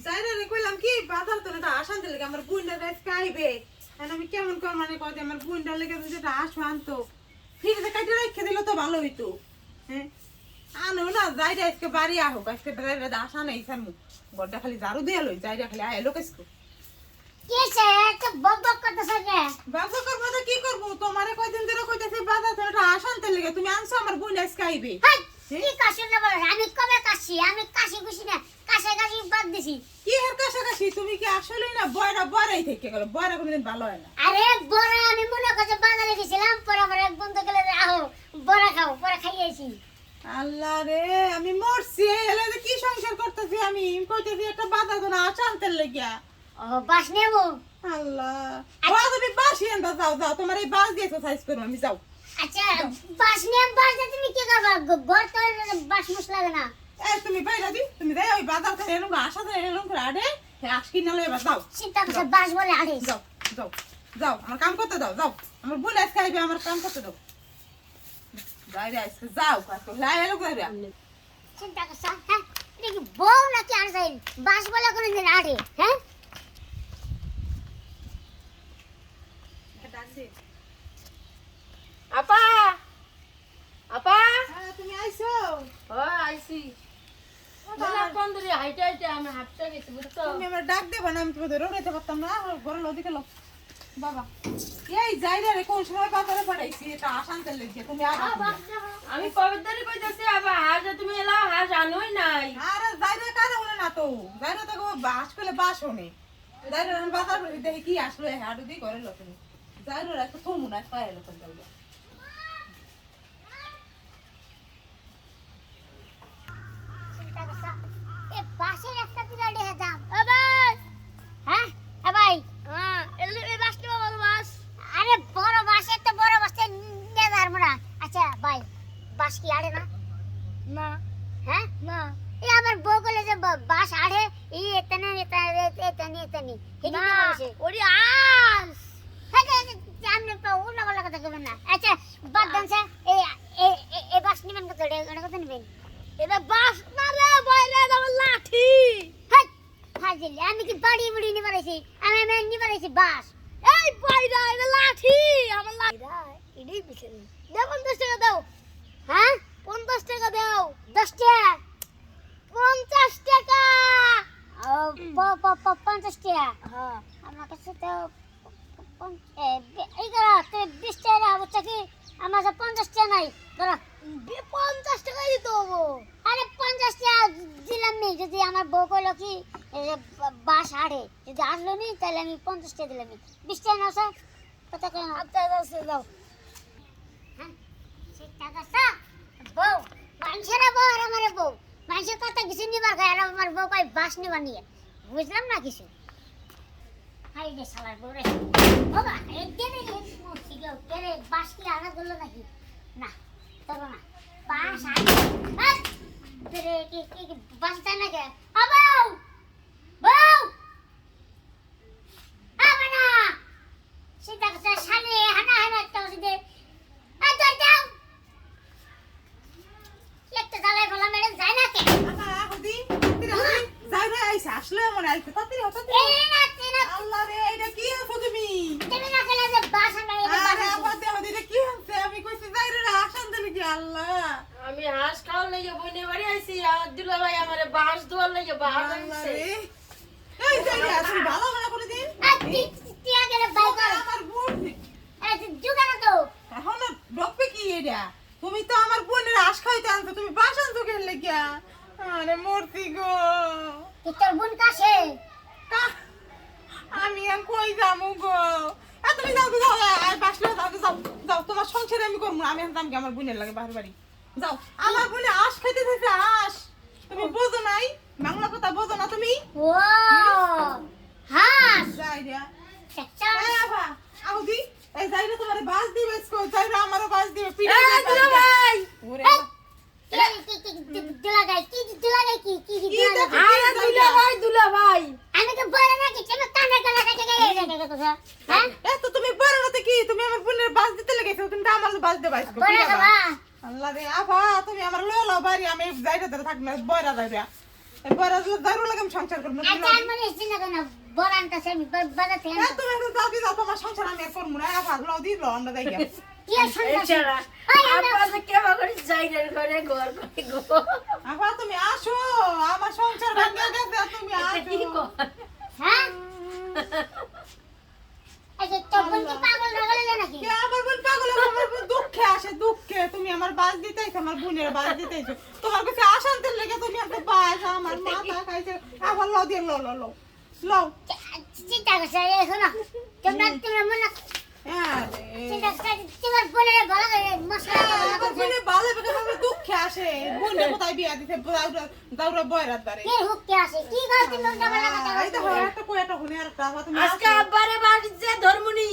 যাইরা রে কইলাম কি বাজার তো না আসানতে লাগে আমার বুইন্ডা রাইস খাইবে আর আমি কেমন কর মানে কই আমার বুইন্ডা লাগে যদি আসো আনতো ফ্রিজে কাটে রেখে দিল তো ভালো হইতো হ্যাঁ আনো না যাইরা আজকে বাড়ি আহো আজকে ড্রাইভার আসা নাই সামু গড্ডা খালি ঝাড়ু দিয়ে লই যাইরা খালি আইলো কেসকো কিসে একটা বকবক করতেছ কে? বাবা করবো তো কি করবো তোমারে কয়দিন ধরে কইতেছি বাজার তো এটা আসানতে লাগে তুমি আনছো আমার বুইন্ডা আজকে খাইবে হাই কি কাশি না বল আমি কবে কাশি আমি কাশি খুশি না কাশে কাশি বাদ দিছি। কি এর কাছাকাছি তুমি কি আসলেই না বয়রা বয়রাই থেকে গেল বয়রা কোনদিন ভালো হয় না আরে বড়া আমি মনে করছে বাজারে গেছিলাম পরে আমার এক বন্ধু গেলে যে আহো বড়া খাও পরে খাইয়েছি। আল্লাহ রে আমি মরছি এলে যে কি সংসার করতেছি আমি কইতেছি একটা বাধা তো না আসানতে লাগিয়া ও বাস নেবো। আল্লাহ ওরা তুমি বাসি আনবা যাও যাও তোমার এই বাস দিয়ে এক্সারসাইজ করো আমি যাও আচ্ছা বাস নিয়ে বাস দিয়ে তুমি কি করবা ঘর তো বাস মুস লাগে না। এই তুমি বাইরে দি তুমি যাই ওই বাজার থেকে এরকম আসা থেকে এরকম করে আড়ে আজকে না লইবা যাও চিন্তা করছে বাস বলে আড়ে যাও যাও যাও আমার কাম করতে দাও যাও আমার বলে আজকে আইবে আমার কাম করতে দাও বাইরে আজকে যাও কাকু লাই এলো বাইরে চিন্তা করছে হ্যাঁ এটা কি বউ নাকি আর যাই বাস বলে কোন দিন আড়ে হ্যাঁ ডাক দে আপা আপা হ্যাঁ তুমি আইছো ও আইছি দাদা কোন দূরে হাইটে হাইটে আমি হাঁটতে গেছি বুঝছো তুমি আমার ডাক দেবা না আমি তোমাদের রোড়াইতে পারতাম না ঘরে লদিকে লো বাবা এই যাইরা রে কোন সময় বাজারে পাঠাইছি এটা আসানতে লেগে তুমি আবার আমি কবে ধরে কইতাছি আপা হাজ তুমি এলা হাজ আনোই নাই আরে যাইরা কারে হলে না তো যাইরা তো বাস পেলে বাস হনে যাইরা আমি বাজার করে দেখি কি আসলো হাড়ু দি করে লো তুমি যাইরা একটা থমু না পায় লো কোন যাইরা চিন্তা করছে এ বাসের একটা বিরাট দাম ও ভাই হ্যাঁ এ ভাই হ্যাঁ এই বাস নিবা বড় বাস আরে বড় বাস এত বড় বাস নিয়ে যাবো না। আচ্ছা ভাই বাস কি আড়ে না না হ্যাঁ না এই আমার বউ বলে যে বাস আড়ে এই এতনে এতনে হিডি বলেছে ওরে আস হ্যাঁ জানলে তো উল্টা পাল্টা কথা কইবেন না। আচ্ছা বাদ দেন স্যার এই বাস নিবেন কত এটা কত নিবেন এটা বাস না রে বয়রে আমার লাঠি হাই ফাজিল আমি কি বাড়ি মুড়ি নি পারাইছি আমি নি পারাইছি বাস এই বয়রা এটা লাঠি আমার লাঠি এটাই পিছে দে 50 টাকা দাও হ্যাঁ 50 টাকা দাও 10 টাকা 50 টাকা ও 50 টাকা হ্যাঁ আমার কাছে তো এই করা 20 টাকা হচ্ছে কি আমার কাছে 50 টাকা নাই ধরো 50 টাকা দিতে হবে। আরে 50 টাকা দিলাম নি যদি আমার বউ কইলো কি বাস আড়ে যদি আসলো নি তাহলে আমি 50 টাকা দিলাম 20 টাকা নাও স্যার কত করে আচ্ছা দাও হ্যাঁ ঠিক টাকা স্যার বউ মানুষেরা বউ আর আমার বউ মানুষের কথা কিছু নিবার গায় আর আমার বউ কই বাস নিবার নিয়ে বুঝলাম না কিছু হাই রে শালার বউ রে বাবা একদিনে মুছি গো কেরে বাস কি আনা গেল নাকি না তবে না বাস আয় তেরে কি বাস তা না কে আবাও বউ আবানা সিধা কথা শালে হানা হানা একটা ওষুধে আচ্ছা যাও একটা জ্বালায় বলা মেরে যায় না কে আহা হুদি যাইরা আইছে আসলে মনে আইছে তাড়াতাড়ি হতো এই না আল্লাহ রে এটা কি আছো তুমি তুমি না খেলে যে বাস আনা আরে আবার দেহ দিলে কি হচ্ছে আমি কইছি যাইরা আসানতে লাগি আল্লাহ আমি হাঁস খাওয়ার লাগি বইনে বাড়ি আইছি আর দুলা ভাই আমারে বাস দোয়ার লাগি বাস আল্লাহ আনছে রে এই যাইরা তুমি ভালো করে করে দিন টিয়া গেলে বাই কর আমার বোন এই জুগানা তো এখন ডকবে কি এটা তুমি তো আমার বোনের আশ খাইতে আনছো তুমি বাস আনছো কেন লাগিয়া আরে মরতি গো তোর বোন কাছে আমি আর কই যামু গো তুমি যাও তো যাও আর বাসলে যাও তো যাও যাও তোমার সংসারে আমি করবো না আমি আনতাম কি আমার বোনের লাগে বাহির বাড়ি যাও আমার বোনে আশ খাইতে থাকে আশ তুমি বোঝো নাই বাংলা কথা বোঝো না তুমি ও হাস যাই রে চাচা এই আবা আউদি এই যাই রে তোমারে বাস দিবে কো যাই রে আমারও বাস দিবে পিড়ে এই দুলা ভাই ওরে দুলাগাই কি দুলাগাই কি আরে দুলা ভাই আমি তো বড় না কি তুমি কানে কানে কানে হ্যাঁ এ তো তুমি বড় না কি তুমি আমার বোনের বাস দিতে লেগেছো তুমি তো আমার বাস দেবাই বড় বাবা আল্লাহ রে আবা তুমি আমার ললো বাড়ি আমি যাই রে থাক না বড় যাই রে এবার আসলে দারু লাগে আমি সংসার করবো না আচ্ছা আমার চিন্তা করো না বরানটা সে বাজার থেকে আনবো। তুমি একটু দাও দিও তোমার সংসার আমি আর করবো না ভাগলো দিল আমরা দেখ কি আর শুনতাছি? এছাড়া ওই আমরা- আব্বা যে কেমন করে জায়গার ঘরে ঘর করে গো আপা তুমি আসো আমার সংসার ভাঙিয়ে গেছে তুমি কি আসো কর হ্যাঁ আচ্ছা তোর বোন কি পাগল টাগল হলো নাকি? কে আমার বোন পাগল আমার বোন দুঃখে আসে দুঃখে তুমি আমার বাস দিতেইছো আমার বোনের বাস দিতেইছো তোমার কাছে আশান্তের লেগে তুমি একটা বাস আমার মাথা খাইছে আবার ল দিয়ে লো লো লো লো চিন্তা করছে শোনো তোমরা মনে চিন্তা আরে করছে তোমার বোনের ভালো করে মশলা আমার বোনে ভালো বেগে আমার দুঃখে আসে বোনে কোথায় বিয়া দিতে দাউরা বয়রাত বারে কে হুককে আসে কি গো তুমি উল্টা পাল্টা কথা এই দেখো বলছো? একটা কই একটা হুনে আর একটা তুমি আজকে আব্বারে বাড়ি যে ধর্মনি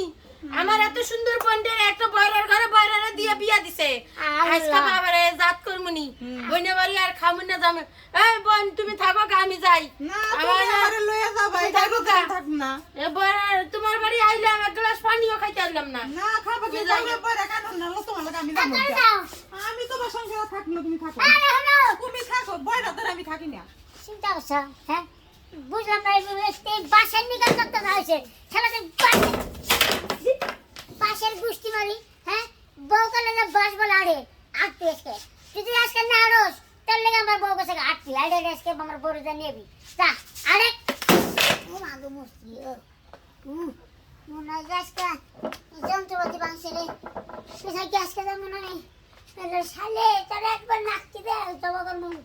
আমার এত সুন্দর বোনের একটা বয়রার ঘরে বয়রারে দিয়ে বিয়া দিছে আল্লাহ। আজকে বাবারে জাত করমুনি বইনে বাড়ি আর খামুন না যাবে এই বোন তুমি থাকো গা, আমি যাই না তুমি আমারে লইয়া যাবা এই থাকো গা। থাক না এ বয়রার তোমার বাড়ি আইলাম এক গ্লাস পানিও খাইতে পারলাম না না খাবো কি যাবে পরে কারণ না তোমার লাগে আমি যাবো তাড়াতাড়ি যাও। আমি তোমার সংসারে থাকি না তুমি থাকো আরে হলো তুমি থাকো বয়রাত আমি থাকি না চিন্তা করছো হ্যাঁ বুঝলাম না এই বাসের নিকাল করতে হয়েছে খেলাতে বাসের গুষ্টি মারি হ্যাঁ বউ কালে না বাস বলে আড়ে আটটি আজকে যদি আজকে না আড়োস তার লেগে আমার বউ কাছে আটটি আড়ে আজকে আমার বড় যা নেবি তা আরে ও মাগো মুস্তি মনে হয় যে আজকে যন্ত্রপাতি ভাঙছে রে কোথায় কি আজকে যাবো না নেই শালে তারা একবার নাচতে দেয় তবে আমার